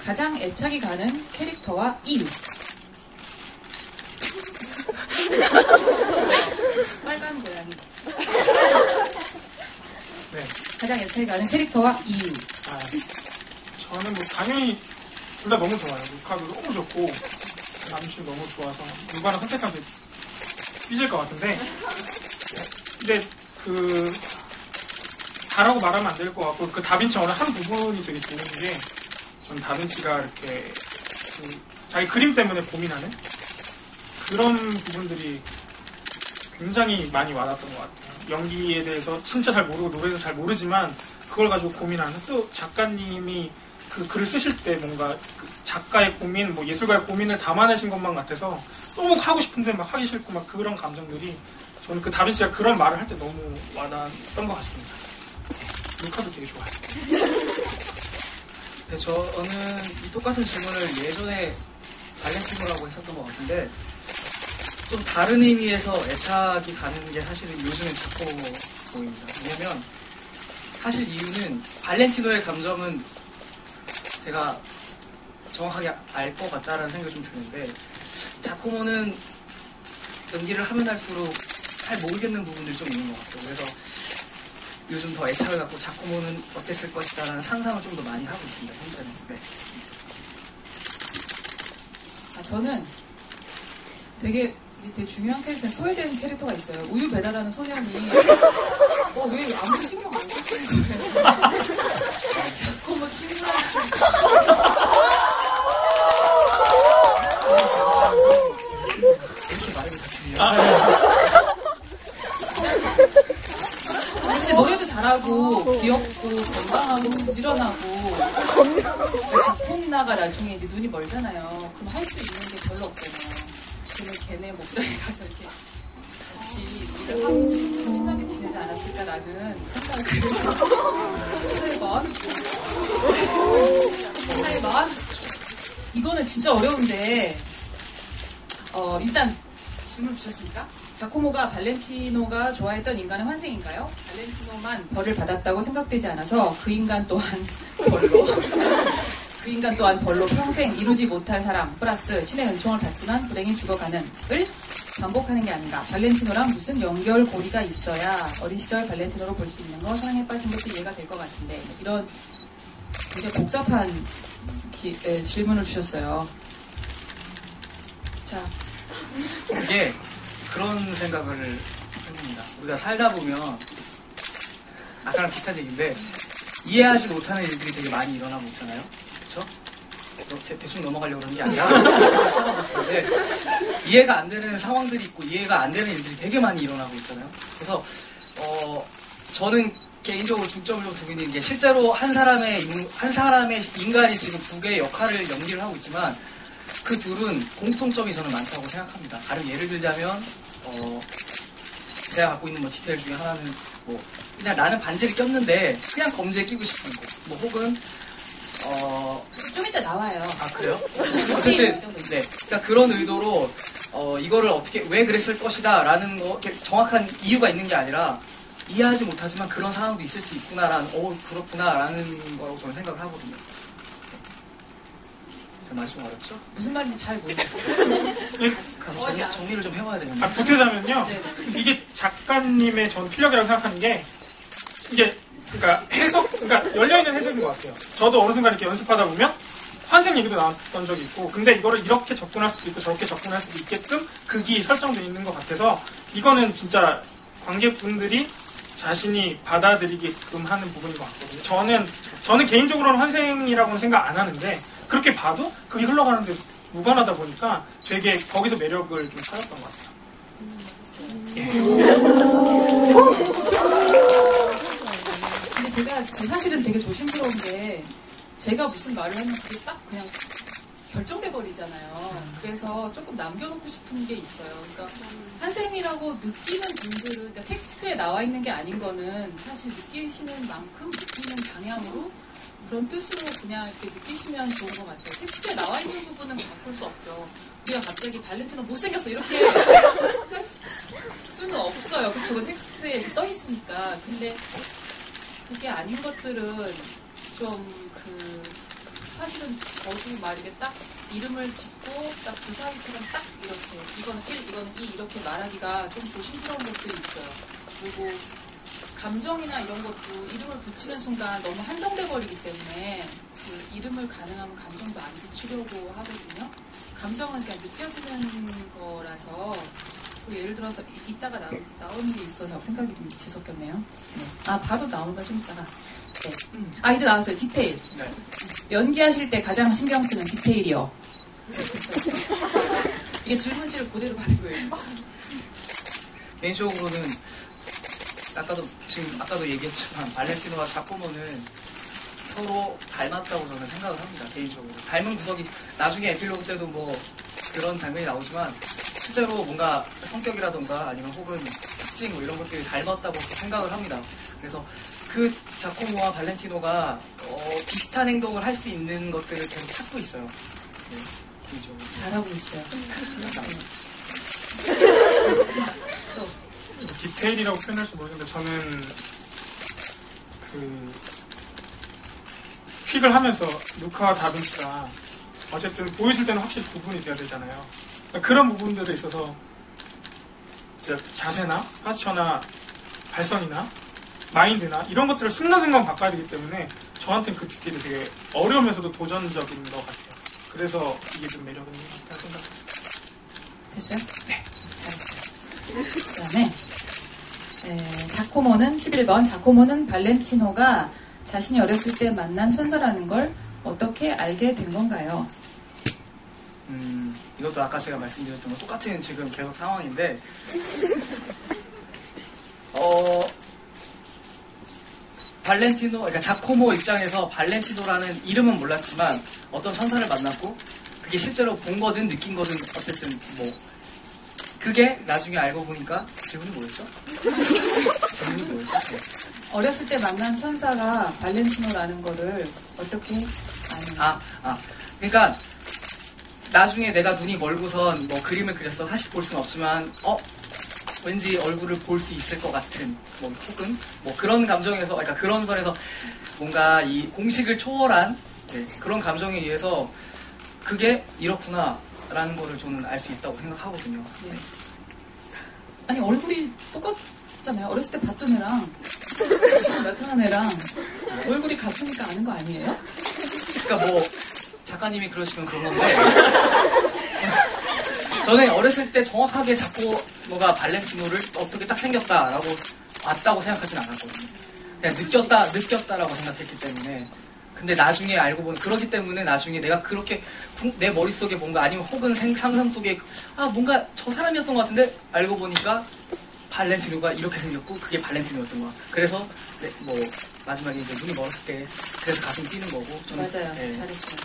가장 애착이 가는 캐릭터와 이유. 빨간 고양이. 네. 가장 애착이 가는 캐릭터와 이유. 저는 뭐 당연히 둘 다 너무 좋아요. 루카도 너무 좋고 남친 너무 좋아서 누가 하나 선택하면 삐질 것 같은데, 근데 다라고 말하면 안 될 것 같고, 그 다빈치 어느 한 부분이 되게 좋은 게, 저는 다빈치가 이렇게 자기 그림 때문에 고민하는 그런 부분들이 굉장히 많이 와닿았던 것 같아요. 연기에 대해서 진짜 잘 모르고 노래도 잘 모르지만 그걸 가지고 고민하는, 또 작가님이 그 글을 쓰실 때 뭔가 그 작가의 고민, 뭐 예술가의 고민을 담아내신 것만 같아서 너무 하고 싶은데 막 하기 싫고 막 그런 감정들이, 저는 그 다빈치가 그런 말을 할 때 너무 와닿았던 것 같습니다. 네, 루카도 되게 좋아요. 네, 저는 이 똑같은 질문을 예전에 발렌티노라고 했었던 것 같은데, 좀 다른 의미에서 애착이 가는 게 사실은 요즘엔 자코모입니다. 왜냐면 사실 이유는 발렌티노의 감정은 제가 정확하게 알 것 같다라는 생각이 좀 드는데, 자코모는 연기를 하면 할수록 잘 모르겠는 부분들이 좀 있는 것 같아요. 그래서 요즘 더 애착을 갖고 자코모는 어땠을 것이다라는 상상을 좀 더 많이 하고 있습니다, 현재는. 네. 저는 되게 중요한 캐릭터는 소외된 캐릭터가 있어요. 우유 배달하는 소년이 왜 아무도 신경 안 써주는 거예요. 자꾸 뭐 친구랑 이렇게 말을 다 드려요. 아니 근데 노래도 잘하고 귀엽고 건강하고 부지런하고, 그러니까 자코미나가 나중에 이제 눈이 멀잖아요. 그럼 할 수 있는 게 별로 없잖아요. 그러면 걔네 목장에 가서 이렇게 같이 일을 하고 친하게 지내지 않았을까라는 생각을. 사이먼 이거는 진짜 어려운데, 일단 질문 주셨습니까? 자코모가 발렌티노가 좋아했던 인간의 환생인가요? 발렌티노만 벌을 받았다고 생각되지 않아서 그 인간 또한 벌로 평생 이루지 못할 사랑 플러스 신의 은총을 받지만 불행히 죽어가는 을 반복하는 게 아닌가. 발렌티노랑 무슨 연결고리가 있어야 어린 시절 발렌티노로 볼 수 있는 거, 사랑에 빠진 것도 이해가 될 것 같은데, 이런 굉장히 복잡한 질문을 주셨어요. 자, 이게 그런 생각을 해봅니다. 우리가 살다 보면 아까랑 비슷한 얘기인데, 이해하지 못하는 일들이 되게 많이 일어나고 있잖아요. 그렇죠? 대충 넘어가려고 그러는 게 아니라 찾아보시는데, 이해가 안 되는 상황들이 있고 이해가 안 되는 일들이 되게 많이 일어나고 있잖아요. 그래서 저는 개인적으로 중점을 좀 두고 있는 게, 실제로 한 사람의 인간이 지금 두 개의 역할을 연기를 하고 있지만 그 둘은 공통점이 저는 많다고 생각합니다. 다른 예를 들자면 제가 갖고 있는 뭐 디테일 중에 하나는 뭐 그냥 나는 반지를 꼈는데 그냥 검지에 끼고 싶은 거, 뭐 혹은 좀 이따 나와요. 아 그래요? 어쨌든 네, 그러니까 그런 의도로 이거를 어떻게 왜 그랬을 것이다 라는 거, 정확한 이유가 있는 게 아니라 이해하지 못하지만 그런 상황도 있을 수 있구나라는, 그렇구나 라는 거라고 저는 생각을 하거든요. 제 말이 좀 어렵죠? 무슨 말인지 잘 모르겠어요. 가서 정리를 좀 해봐야 되는데. 보태자면요, 네. 이게 작가님의 전 필력이라고 생각하는 게, 이게 그러니까 그러니까 열려있는 해석인 것 같아요. 저도 어느 순간 이렇게 연습하다 보면 환생 얘기도 나왔던 적이 있고, 근데 이거를 이렇게 접근할 수도 있고 저렇게 접근할 수도 있게끔 극이 설정되어 있는 것 같아서, 이거는 진짜 관객분들이 자신이 받아들이게끔 하는 부분인 것 같거든요. 저는 개인적으로는 환생이라고는 생각 안 하는데, 그렇게 봐도 그게 흘러가는데 무관하다 보니까 되게 거기서 매력을 좀 찾았던 것 같아요. 근데 제가 사실은 되게 조심스러운 게, 제가 무슨 말을 하면 그게 딱 그냥 결정돼 버리잖아요. 그래서 조금 남겨놓고 싶은 게 있어요. 그러니까 환생이라고 느끼는 분들은, 그러니까 텍스트에 나와 있는 게 아닌 거는 사실 느끼시는 만큼 느끼는 방향으로 그런 뜻으로 그냥 이렇게 느끼시면 좋은 것 같아요. 텍스트에 나와 있는 부분은 바꿀 수 없죠. 우리가 갑자기 발렌티노 못생겼어 이렇게 할 수는 없어요. 그쵸? 그 텍스트에 써 있으니까. 근데 그게 아닌 것들은 좀 사실은 저도 막 이렇게 딱 이름을 짓고 딱 주사위처럼 딱 이렇게 이거는 1, 이거는 2 이렇게 말하기가 좀 조심스러운 것들이 있어요. 그리고 감정이나 이런 것도 이름을 붙이는 순간 너무 한정돼 버리기 때문에 그 이름을 가능하면 감정도 안 붙이려고 하거든요. 감정은 그냥 느껴지는 거라서 예를 들어서 이따가 나오는 게 있어서 생각이 좀 뒤섞였네요. 네. 아 바로 나오는 거 좀 이따가. 네. 아 이제 나왔어요. 디테일. 네. 연기하실 때 가장 신경 쓰는 디테일이요. 이게 질문지를 그대로 받은 거예요. 개인적으로는 아까도 얘기했지만 발렌티노와 자코모는 서로 닮았다고 저는 생각을 합니다. 개인적으로 닮은 구석이 나중에 에필로그 때도 뭐 그런 장면이 나오지만 실제로 뭔가 성격이라던가 아니면 혹은 특징 뭐 이런 것들이 닮았다고 생각을 합니다. 그래서 그 자코모와 발렌티노가 비슷한 행동을 할 수 있는 것들을 계속 찾고 있어요. 네, 개인적으로. 잘하고 있어요. 또 디테일이라고 표현할지 모르겠는데 저는 그 픽을 하면서 루카와 다빈치가 어쨌든 보여줄 때는 확실히 구분이 돼야 되잖아요. 그러니까 그런 부분들에 있어서 진짜 자세나 파스처나 발성이나 마인드나 이런 것들을 순간순간 바꿔야 되기 때문에 저한테는 그 디테일이 되게 어려우면서도 도전적인 것 같아요. 그래서 이게 좀 매력 있는 것 같다고 생각했어요. 됐어요? 네. 잘했어요. 그 다음에 자코모는 11번 자코모는 발렌티노가 자신이 어렸을 때 만난 천사라는 걸 어떻게 알게 된 건가요? 이것도 아까 제가 말씀드렸던 거 똑같은 지금 계속 상황인데 발렌티노, 그러니까 자코모 입장에서 발렌티노라는 이름은 몰랐지만 어떤 천사를 만났고 그게 실제로 본 거든 느낀 거든 어쨌든 뭐 그게 나중에 알고 보니까 질문이 뭐였죠? 질문이 뭐였죠? 네. 어렸을 때 만난 천사가 발렌티노라는 거를 어떻게 아는지. 그러니까 나중에 내가 눈이 멀고선 뭐 그림을 그렸어. 사실 볼 수는 없지만 왠지 얼굴을 볼 수 있을 것 같은 뭐 혹은 뭐 그런 감정에서 그러니까 그런 선에서 뭔가 이 공식을 초월한 그런 감정에 의해서 그게 이렇구나라는 거를 저는 알 수 있다고 생각하거든요. 네. 아니 얼굴이 똑같잖아요. 어렸을 때 봤던 애랑 지금 나타난 애랑 얼굴이 같으니까 아는 거 아니에요? 그러니까 뭐 작가님이 그러시면 그런 건데 저는 어렸을 때 정확하게 자코모가 발렌티노를 어떻게 딱 생겼다라고 왔다고 생각하진 않았거든요. 그냥 느꼈다라고 생각했기 때문에. 근데 나중에 알고 보니 그러기 때문에 나중에 내가 그렇게 내 머릿속에 뭔가 아니면 혹은 상상 속에 뭔가 저 사람이었던 것 같은데 알고 보니까 발렌티노가 이렇게 생겼고 그게 발렌티노였던 거야. 그래서 뭐 마지막에 이제 눈이 멀었을 때 그래서 가슴이 뛰는 거고. 저는, 맞아요. 네. 잘했어요.